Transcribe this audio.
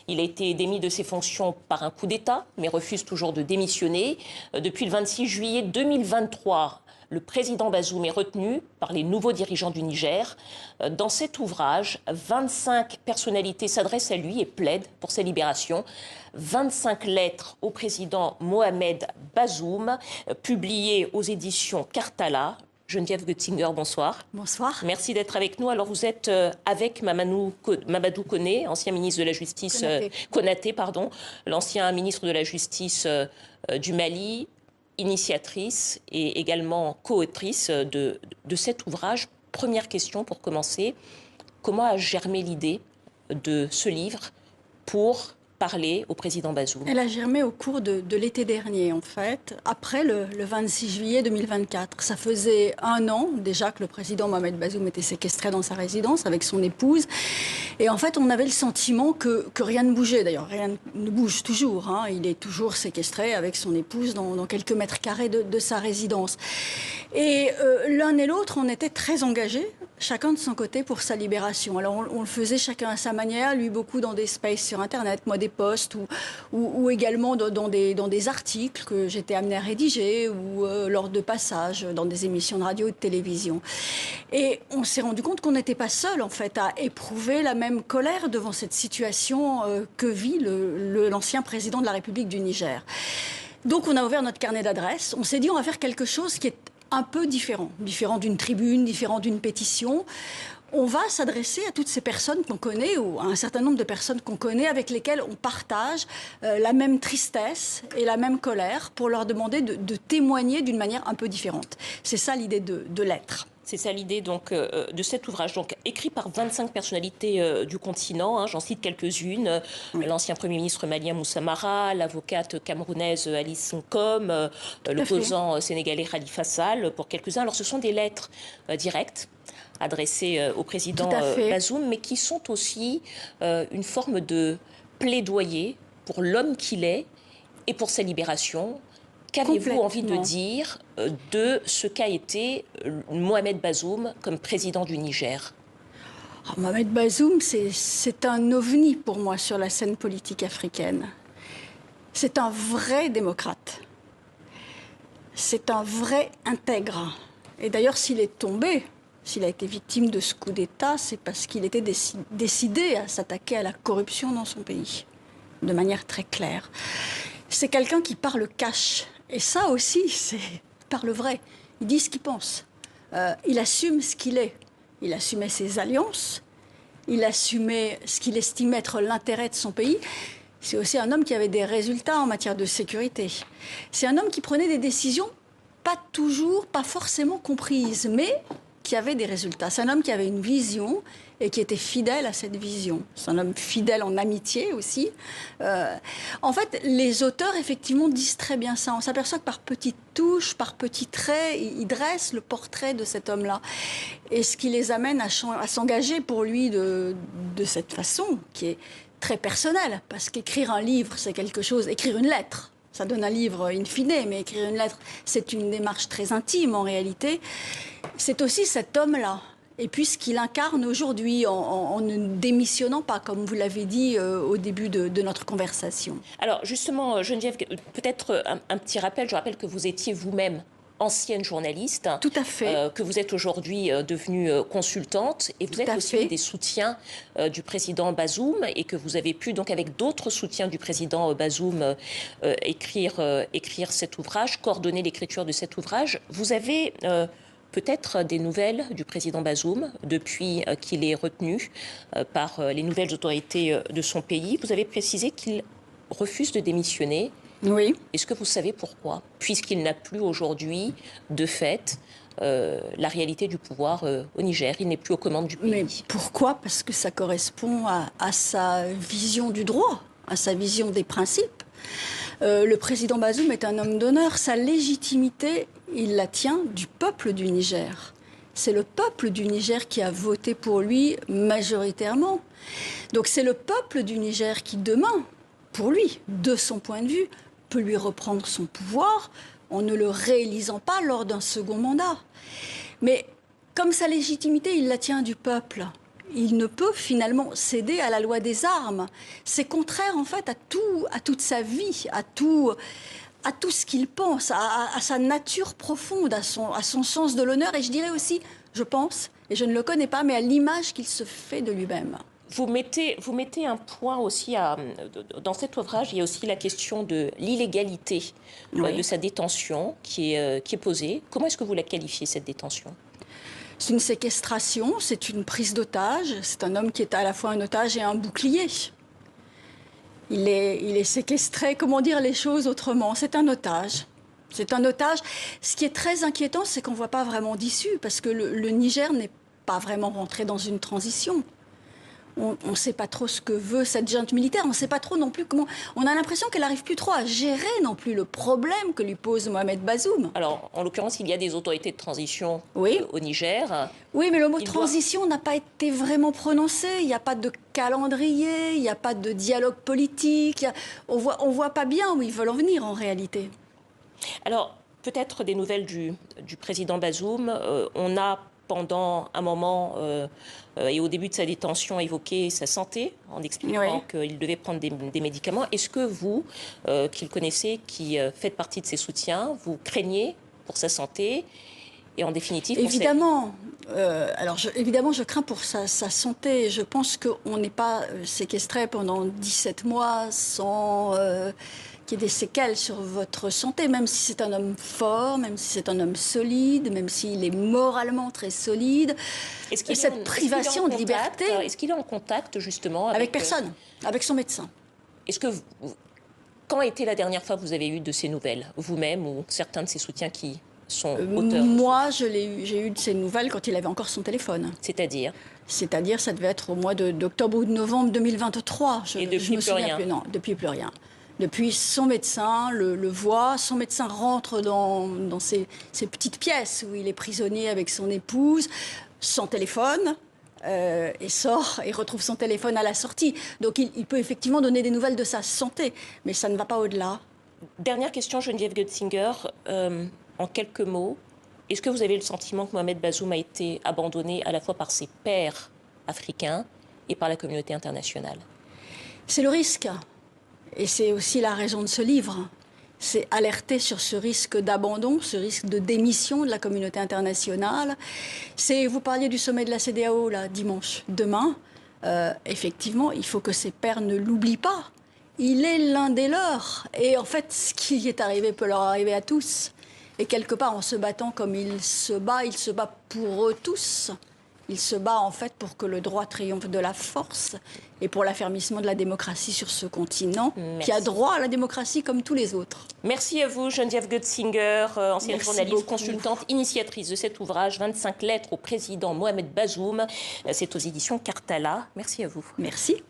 Il a été démis de ses fonctions par un coup d'État, mais refuse toujours de démissionner. Depuis le 26 juillet 2023, le président Bazoum est retenu par les nouveaux dirigeants du Niger. Dans cet ouvrage, 25 personnalités s'adressent à lui et plaident pour sa libération. 25 lettres au président Mohamed Bazoum, publiées aux éditions Karthala. Geneviève Göttinger, bonsoir. Bonsoir. Merci d'être avec nous. Alors vous êtes avec Mamadou Koné, ancien ministre de la Justice, Konaté, pardon, l'ancien ministre de la Justice du Mali, initiatrice et également co-autrice de cet ouvrage. Première question pour commencer, comment a germé l'idée de ce livre pour parler au président Bazoum? Elle a germé au cours de l'été dernier, en fait, après le 26 juillet 2024. Ça faisait 1 an déjà que le président Mohamed Bazoum était séquestré dans sa résidence avec son épouse. Et en fait, on avait le sentiment que rien ne bougeait. D'ailleurs, rien ne bouge toujours. Hein. Il est toujours séquestré avec son épouse dans quelques mètres carrés de sa résidence. Et l'un et l'autre, on était très engagés, chacun de son côté, pour sa libération. Alors, on le faisait chacun à sa manière, lui beaucoup dans des spaces sur Internet, moi des posts, ou également dans des articles que j'étais amenée à rédiger, ou lors de passages dans des émissions de radio et de télévision. Et on s'est rendu compte qu'on n'était pas seul, en fait, à éprouver la même colère devant cette situation que vit l'ancien président de la République du Niger. Donc, on a ouvert notre carnet d'adresses. On s'est dit, on va faire quelque chose qui est un peu différent d'une tribune, différent d'une pétition. On va s'adresser à toutes ces personnes qu'on connaît, ou à un certain nombre de personnes qu'on connaît, avec lesquelles on partage la même tristesse et la même colère, pour leur demander de témoigner d'une manière un peu différente. C'est ça l'idée de l'être. C'est ça l'idée donc de cet ouvrage, donc écrit par 25 personnalités du continent. Hein, j'en cite quelques-unes. Oui. L'ancien Premier ministre malien Moussa Mara, l'avocate camerounaise Alice Nkom, l'opposant sénégalais Khalifa Sall, pour quelques-uns. Alors ce sont des lettres directes adressées au président Bazoum, mais qui sont aussi une forme de plaidoyer pour l'homme qu'il est et pour sa libération. Qu'avez-vous envie de dire de ce qu'a été Mohamed Bazoum comme président du Niger? Mohamed Bazoum, c'est un ovni pour moi sur la scène politique africaine. C'est un vrai démocrate. C'est un vrai intègre. Et d'ailleurs, s'il est tombé, s'il a été victime de ce coup d'État, c'est parce qu'il était décidé à s'attaquer à la corruption dans son pays, de manière très claire. C'est quelqu'un qui parle cash. Et ça aussi, c'est par le vrai. Il dit ce qu'il pense. Il assume ce qu'il est. Il assumait ses alliances. Il assumait ce qu'il estimait être l'intérêt de son pays. C'est aussi un homme qui avait des résultats en matière de sécurité. C'est un homme qui prenait des décisions pas forcément comprises, mais qui avait des résultats. C'est un homme qui avait une vision et qui était fidèle à cette vision. C'est un homme fidèle en amitié aussi. En fait, les auteurs, effectivement, disent très bien ça. On s'aperçoit que par petites touches, par petits traits, ils dressent le portrait de cet homme-là. Et ce qui les amène à s'engager pour lui de cette façon, qui est très personnelle. Parce qu'écrire un livre, c'est quelque chose... Écrire une lettre, ça donne un livre in fine, mais écrire une lettre, c'est une démarche très intime, en réalité. C'est aussi cet homme-là. Et puis ce qu'il incarne aujourd'hui en ne démissionnant pas, comme vous l'avez dit au début de notre conversation. Alors justement, Geneviève, peut-être un petit rappel. Je rappelle que vous étiez vous-même ancienne journaliste. Tout à fait. Que vous êtes aujourd'hui devenue consultante. Et vous êtes aussi des soutiens du président Bazoum. Et que vous avez pu, donc avec d'autres soutiens du président Bazoum, écrire cet ouvrage, coordonner l'écriture de cet ouvrage. Vous avez... peut-être des nouvelles du président Bazoum depuis qu'il est retenu par les nouvelles autorités de son pays. Vous avez précisé qu'il refuse de démissionner. Oui. Est-ce que vous savez pourquoi? Puisqu'il n'a plus aujourd'hui, de fait, la réalité du pouvoir au Niger. Il n'est plus aux commandes du pays. Mais pourquoi? Parce que ça correspond à sa vision du droit, à sa vision des principes. Le président Bazoum est un homme d'honneur. Sa légitimité, il la tient du peuple du Niger. C'est le peuple du Niger qui a voté pour lui majoritairement. Donc c'est le peuple du Niger qui, demain, pour lui, de son point de vue, peut lui reprendre son pouvoir en ne le réélisant pas lors d'un second mandat. Mais comme sa légitimité, il la tient du peuple. il ne peut finalement céder à la loi des armes. C'est contraire en fait à toute sa vie, à tout ce qu'il pense, à sa nature profonde, à son sens de l'honneur, et je dirais aussi, je pense, et je ne le connais pas, mais à l'image qu'il se fait de lui-même. Vous mettez un point aussi dans cet ouvrage, il y a aussi la question de l'illégalité de sa détention qui est posée. Comment est-ce que vous la qualifiez, cette détention ? C'est une séquestration, c'est une prise d'otage. C'est un homme qui est à la fois un otage et un bouclier. Il est séquestré, comment dire les choses autrement ? C'est un otage. C'est un otage. Ce qui est très inquiétant, c'est qu'on ne voit pas vraiment d'issue, parce que le Niger n'est pas vraiment rentré dans une transition. On ne sait pas trop ce que veut cette junte militaire. On ne sait pas trop non plus comment... On a l'impression qu'elle n'arrive plus trop à gérer non plus le problème que lui pose Mohamed Bazoum. Alors, en l'occurrence, il y a des autorités de transition au Niger. Oui, mais le mot transition n'a pas été vraiment prononcé. Il n'y a pas de calendrier, il n'y a pas de dialogue politique. On voit pas bien où ils veulent en venir en réalité. Alors, peut-être des nouvelles du président Bazoum. On a pendant un moment et au début de sa détention évoqué sa santé en expliquant qu'il devait prendre des médicaments. Est-ce que vous, qui le connaissez, qui faites partie de ses soutiens, vous craignez pour sa santé et en définitive pour évidemment, évidemment, je crains pour sa santé. Je pense qu'on n'est pas séquestré pendant 17 mois sans... qu'il y ait des séquelles sur votre santé, même si c'est un homme fort, même si c'est un homme solide, même s'il est moralement très solide. Cette privation de liberté... Est-ce qu'il est en contact, justement, avec personne, avec son médecin. Est-ce que quand était la dernière fois que vous avez eu de ces nouvelles, vous-même ou certains de ses soutiens qui sont auteurs Moi, j'ai eu de ces nouvelles quand il avait encore son téléphone. C'est-à-dire, ça devait être au mois d'octobre ou de novembre 2023. Et depuis plus rien. Non, depuis plus rien. Depuis, son médecin le voit, son médecin rentre dans ces petites pièces où il est prisonnier avec son épouse, sans téléphone, et sort et retrouve son téléphone à la sortie. Donc il peut effectivement donner des nouvelles de sa santé, mais ça ne va pas au-delà. Dernière question, Geneviève Götzinger, en quelques mots, est-ce que vous avez le sentiment que Mohamed Bazoum a été abandonné à la fois par ses pairs africains et par la communauté internationale ? C'est le risque. Et c'est aussi la raison de ce livre. C'est alerter sur ce risque d'abandon, ce risque de démission de la communauté internationale. Vous parliez du sommet de la CEDEAO, là, dimanche. Demain, effectivement, il faut que ses pairs ne l'oublient pas. Il est l'un des leurs. Et en fait, ce qui est arrivé peut leur arriver à tous. Et quelque part, en se battant comme il se bat pour eux tous. Il se bat en fait pour que le droit triomphe de la force et pour l'affermissement de la démocratie sur ce continent qui a droit à la démocratie comme tous les autres. Merci à vous, Geneviève Götzinger, ancienne journaliste, consultante, initiatrice de cet ouvrage 25 lettres au président Mohamed Bazoum. C'est aux éditions Cartala. Merci à vous. Merci.